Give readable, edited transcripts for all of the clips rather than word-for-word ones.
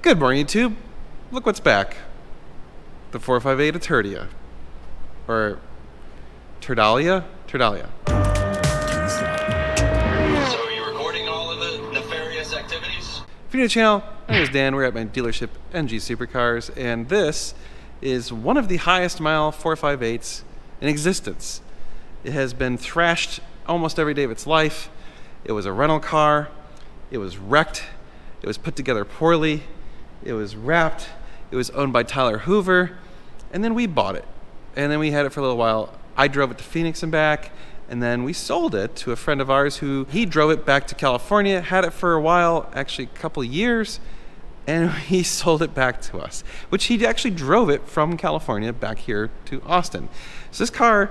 Good morning, YouTube. Look what's back. The 458 Eternia. Or Turdalia? Turdalia. So are you recording all of the nefarious activities? If you're new to the channel, my name is Dan. We're at my dealership, NG Supercars, and this is one of the highest mile 458s in existence. It has been thrashed almost every day of its life. It was a rental car. It was wrecked. It was put together poorly. It was wrapped. It was owned by Tyler Hoover. And then we bought it. And then we had it for a little while. I drove it to Phoenix and back. And then we sold it to a friend of ours who he drove it back to California, had it for a while, actually a couple of years, and he sold it back to us, which he actually drove it from California back here to Austin. So this car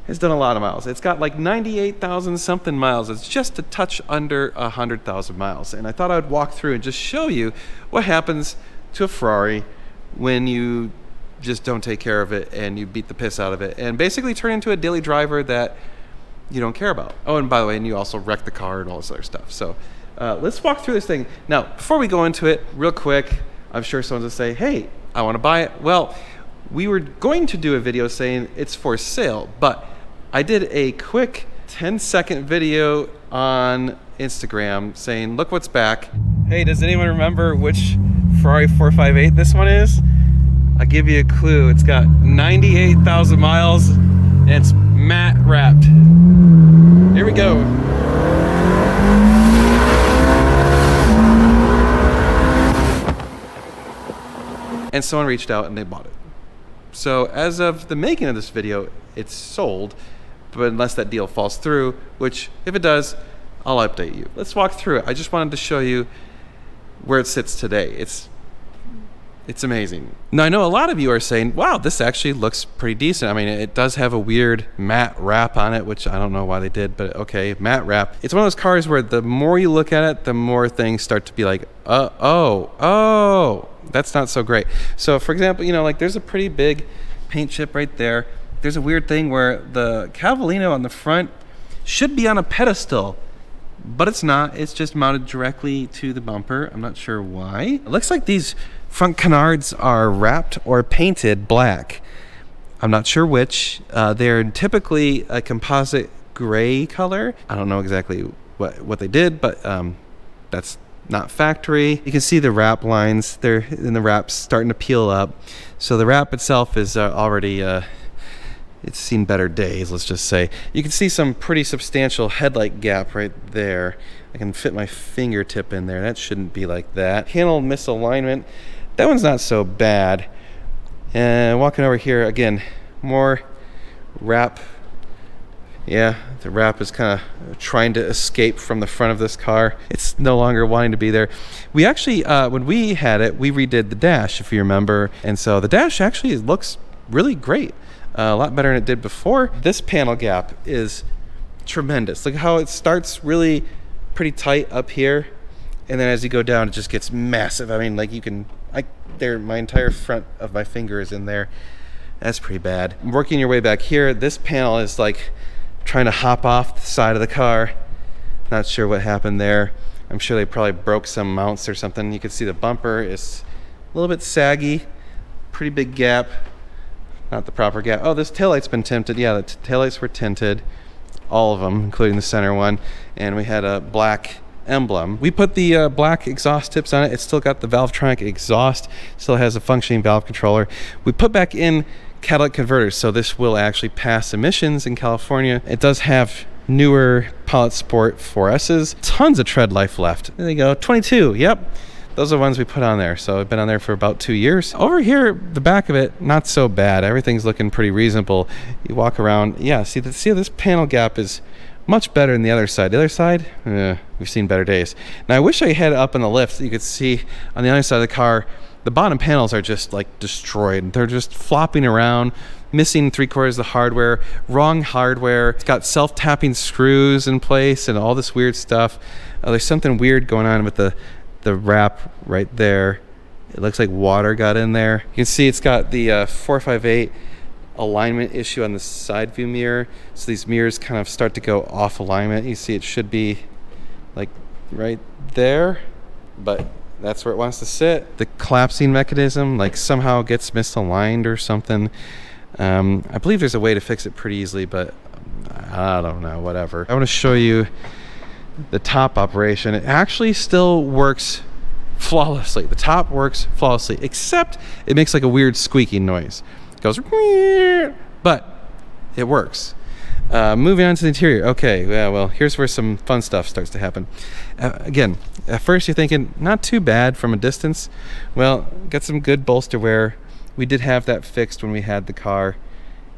has done a lot of miles. It's got like 98,000 something miles. It's just a touch under 100,000 miles. And I thought I would walk through and just show you what happens to a Ferrari when you just don't take care of it and you beat the piss out of it and basically turn into a daily driver that you don't care about. Oh, and by the way, and you also wreck the car and all this other stuff. So let's walk through this thing. Now, before we go into it, real quick, I'm sure someone's gonna say, hey, I wanna buy it. Well, we were going to do a video saying it's for sale, but I did a quick 10-second video on Instagram saying, look what's back. Hey, does anyone remember which Ferrari 458 this one is? I'll give you a clue. It's got 98,000 miles and it's matte wrapped. Here we go. And someone reached out and they bought it. So as of the making of this video, it's sold. But unless that deal falls through, which if it does, I'll update you. Let's walk through it. I just wanted to show you where it sits today. It's amazing. Now I know a lot of you are saying, wow, this actually looks pretty decent. I mean, it does have a weird matte wrap on it, which I don't know why they did, but okay, matte wrap. It's one of those cars where the more you look at it, the more things start to be like, oh, that's not so great. So for example, you know, like there's a pretty big paint chip right there. There's a weird thing where the Cavallino on the front should be on a pedestal, but it's not. It's just mounted directly to the bumper. I'm not sure why. It looks like these front canards are wrapped or painted black. I'm not sure which. They're typically a composite gray color. I don't know exactly what they did, but that's not factory. You can see the wrap lines. They're in the wrap's starting to peel up. So the wrap itself is already it's seen better days, let's just say. You can see some pretty substantial headlight gap right there. I can fit my fingertip in there. That shouldn't be like that. Panel misalignment. That one's not so bad. And walking over here, again, more wrap. Yeah, the wrap is kind of trying to escape from the front of this car. It's no longer wanting to be there. We actually, when we had it, we redid the dash, if you remember. And so the dash actually looks really great. A lot better than it did before. This panel gap is tremendous. Look how it starts really pretty tight up here, and then as you go down, it just gets massive. I mean, like you can, my entire front of my finger is in there. That's pretty bad. Working your way back here, this panel is like trying to hop off the side of the car. Not sure what happened there. I'm sure they probably broke some mounts or something. You can see the bumper is a little bit saggy, pretty big gap. Not the proper gap. Oh, this taillight's been tinted. Yeah, the taillights were tinted. All of them, including the center one. And we had a black emblem. We put the black exhaust tips on it. It's still got the Valvetronic exhaust. Still has a functioning valve controller. We put back in catalytic converters, so this will actually pass emissions in California. It does have newer Pilot Sport 4S's. Tons of tread life left. There you go. 22. Yep. Those are the ones we put on there. So I've been on there for about 2 years. Over here, the back of it, not so bad. Everything's looking pretty reasonable. You walk around, yeah, see this panel gap is much better than the other side. The other side, we've seen better days. Now I wish I had it up in the lift. You could see on the other side of the car, the bottom panels are just like destroyed. They're just flopping around, missing 3/4 of the hardware, wrong hardware. It's got self-tapping screws in place and all this weird stuff. There's something weird going on with the wrap right there. It looks like water got in there. You can see it's got the 458 alignment issue on the side view mirror. So these mirrors kind of start to go off alignment. You see it should be like right there, but That's where it wants to sit. The collapsing mechanism like somehow gets misaligned or something. I believe there's a way to fix it pretty easily, but I don't know, whatever. I want to show you the top operation. It actually still works flawlessly. The top works flawlessly, except it makes like a weird squeaking noise. It goes, but it works. Moving on to the interior. Okay, yeah, well, here's where some fun stuff starts to happen. Again, at first you're thinking, not too bad from a distance. Well, got some good bolster wear. We did have that fixed when we had the car.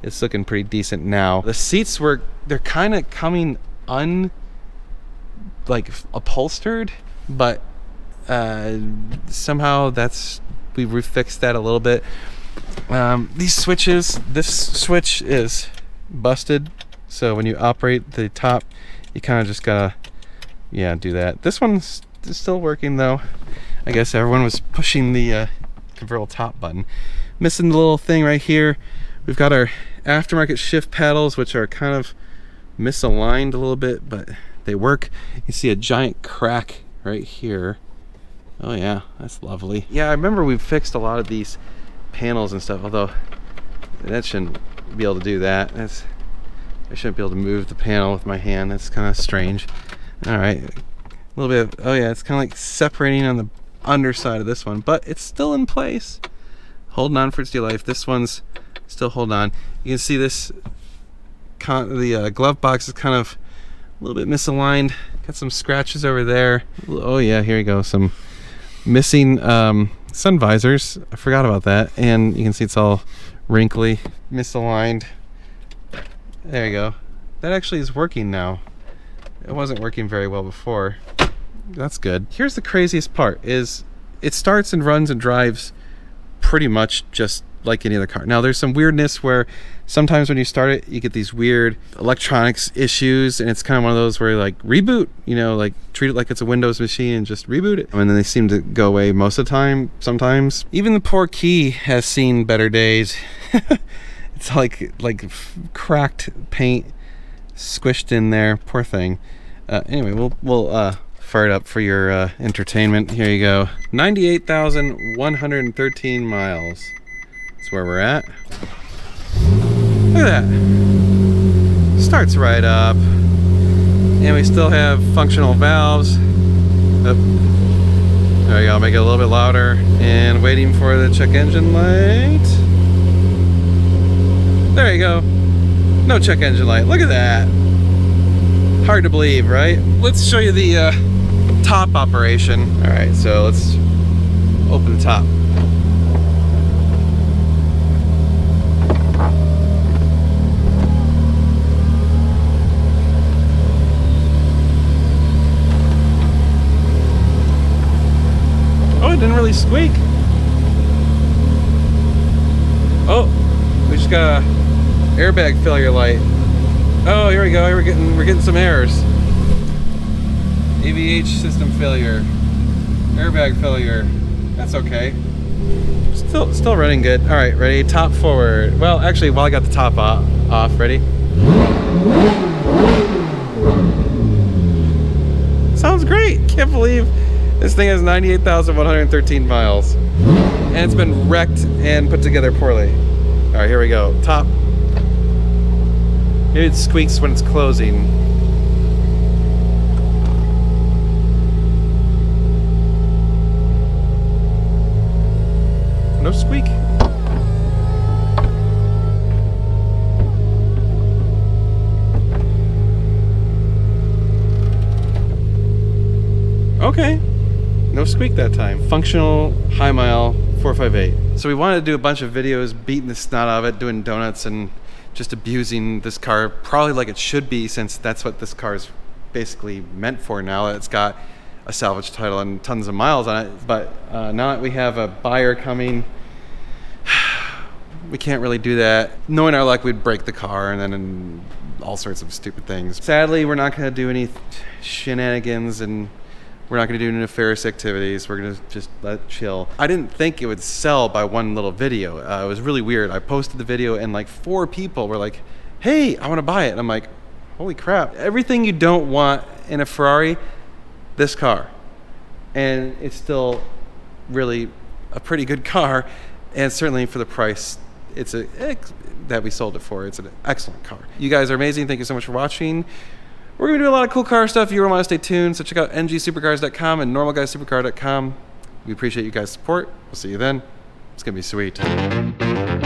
It's looking pretty decent now. The seats they're kind of coming upholstered, but somehow we refixed that a little bit. These switches, this switch is busted, so when you operate the top, you kind of just gotta do that. This one's still working though. I guess everyone was pushing the convertible top button. Missing the little thing right here. We've got our aftermarket shift paddles, which are kind of misaligned a little bit, but they work. You see a giant crack right here. Oh yeah, that's lovely. Yeah, I remember we fixed a lot of these panels and stuff, although that shouldn't be able to do that. I shouldn't be able to move the panel with my hand. That's kind of strange. All right, a little bit of, oh yeah, it's kind of like separating on the underside of this one, but it's still in place. Holding on for its dear life. This one's still holding on. You can see this, the glove box is kind of a little bit misaligned. Got some scratches over there. Oh yeah, here you go. Some missing sun visors. I forgot about that. And you can see it's all wrinkly, misaligned. There you go. That actually is working now. It wasn't working very well before. That's good. Here's the craziest part is it starts and runs and drives pretty much just like any other car. Now there's some weirdness where sometimes when you start it, you get these weird electronics issues, and it's kind of one of those where like reboot, like treat it like it's a Windows machine and just reboot it. And then they seem to go away most of the time. Sometimes even the poor key has seen better days. It's like cracked paint squished in there. Poor thing. Anyway, we'll fire it up for your entertainment. Here you go. 98,113 miles. That's where we're at. Look at that. Starts right up. And we still have functional valves. Oh. There you go. Make it a little bit louder. And waiting for the check engine light. There you go. No check engine light. Look at that. Hard to believe, right? Let's show you the top operation. All right, so let's open the top. Oh, it didn't really squeak. Oh, we just got a airbag failure light. Oh, here we go. We're getting some errors. AVH system failure. Airbag failure. That's okay. Still running good. All right, ready? Top forward. Well, actually, while I got the top off, ready? Sounds great. Can't believe this thing has 98,113 miles. And it's been wrecked and put together poorly. All right, here we go. Top. Maybe it squeaks when it's closing. No squeak. Okay. No squeak that time. Functional high mile 458. So we wanted to do a bunch of videos beating the snot out of it, doing donuts and just abusing this car probably like it should be, since that's what this car is basically meant for now. It's got a salvage title and tons of miles on it. But now that we have a buyer coming, we can't really do that. Knowing our luck, we'd break the car and all sorts of stupid things. Sadly, we're not going to do any shenanigans, and we're not going to do nefarious activities. We're going to just let it chill. I didn't think it would sell by one little video. It was really weird. I posted the video and like 4 people were like, hey, I want to buy it. And I'm like, holy crap. Everything you don't want in a Ferrari, this car. and it's still really a pretty good car, and certainly for the price that we sold it for, it's an excellent car. You guys are amazing. Thank you so much for watching. We're going to do a lot of cool car stuff. You want to stay tuned, so check out ngsupercars.com and normalguysupercar.com. We appreciate you guys' support. We'll see you then. It's going to be sweet.